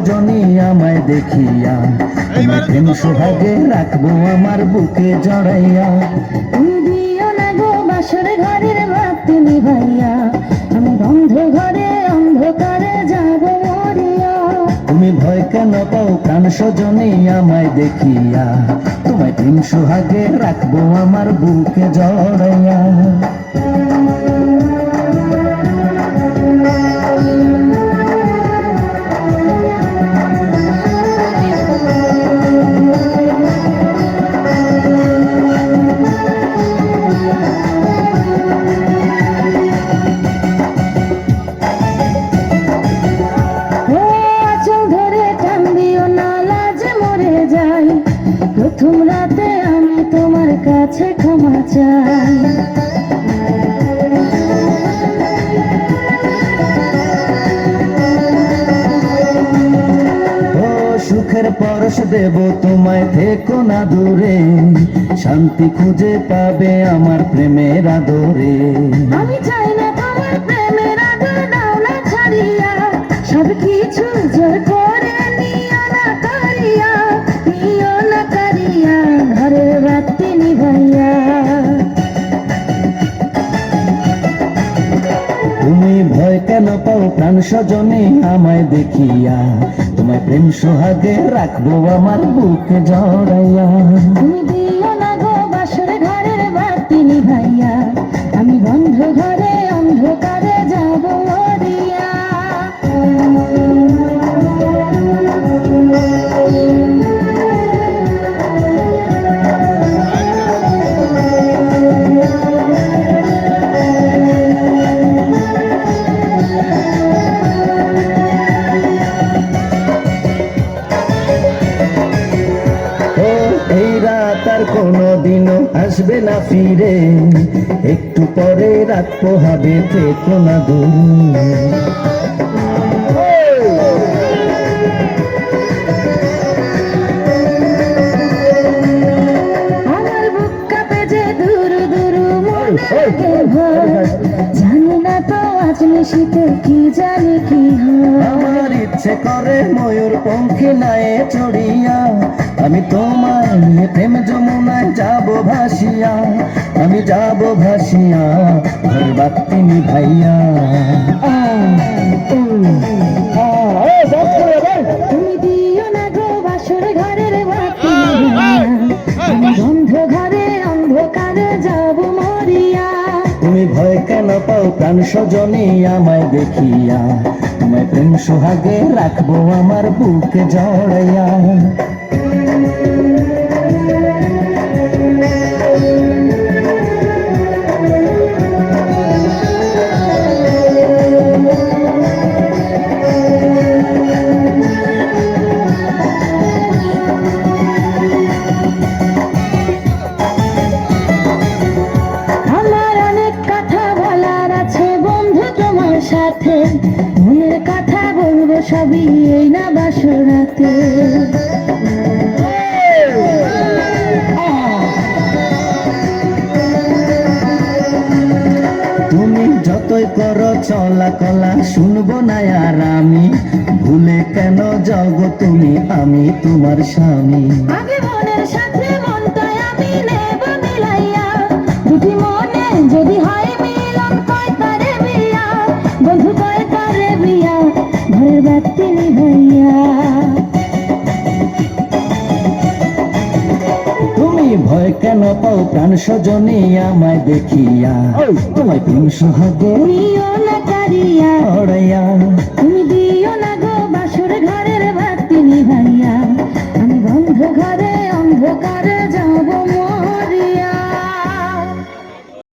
সজনী আমায় দেখিয়া, তোমায় প্রেম সোহাগে রাখবো আমার বুকে জড়াইয়া। তুমি দিও না গো বাসর ঘরের বাতি নিভাইয়া, আমি বন্ধ ঘরে অন্ধকারে যাব মরিয়া। তুমি ভয় কেন পাও প্রাণ সজনী আমায় দেখিয়া, তোমায় প্রেম সোহাগে রাখবো আমার বুকে জড়াইয়া। প্রথম রাতে আমি তোমার কাছে ক্ষমা চাই। ও সুখের পরশ দেব তোমায়, থেকো না দূরে, শান্তি খুঁজে পাবে আমার প্রেমের আদরে। আমি চাই না তোমার প্রেমের আদর দাও না ছাড়িয়া, সব কিছু জোর করে নিও না কারিয়া, নিও না কারিয়া ঘরের বাতি নিভাইয়া। তুমি ভয় কেন পাও প্রাণ সজনী আমায় দেখিয়া, তোমায় প্রেম সোহাগে রাখবো আমার বুকে জড়াইয়া। তুমি দিও না গো বাসর ঘরের বাতি নিভাইয়া, আমি বন্ধ ঘরে অন্ধকারে যাব মরিয়া। এই রাত আর কোনোদিনও আসবে না ফিরে, একটু পরে রাত পোহাবে, থেকো না দূরে। আমার বুক কাঁপে যে দুরু দুরু মনে ভয়, জানি না তো আজ নিশিতে কি জানি কি হয়। আমার ইচ্ছে করে ময়ূর পঙ্খে নায়ে চড়িয়া, আমি তোমায় নিয়ে প্রেম যমুনায় যাব ভাসিয়া, আমি যাব ভাসিয়া ঘর বাতি নিভাইয়া। তুমি দিও না গো বাসর ঘরের বাতি নিভাইয়া, আমি বন্ধ ঘরে অন্ধকারে যাব মরিয়া। তুমি ভয় কেন পাও প্রাণ সজনী আমায় দেখিয়া, তোমায় প্রেম সোহাগে রাখবো আমার বুকে জড়াইয়া। আমার অনেক কথা বলার আছে বন্ধু তোমার সাথে, মনের কথা বলবো সবই এই না বাসরাতে। তুমি যতই করো চলা কলা শুনবো না আর আমি, ভুলে কেন যাও গো তুমি, আমি তোমার স্বামী। আগে মনের সাথে মনটাই আমি নেব মিলাইয়া, দুটি মনে যদি হয় মিলন কয় তারে বিয়া, বন্ধু কয় তারে বিয়া ঘরের বাতি নিভাইয়া। তুমি ভয় কেন পাও প্রাণ সজনী আমায় দেখিয়া, তোমায় প্রেম সোহাগে নিও না কারিয়া, জড়াইয়া। তুমি দিও না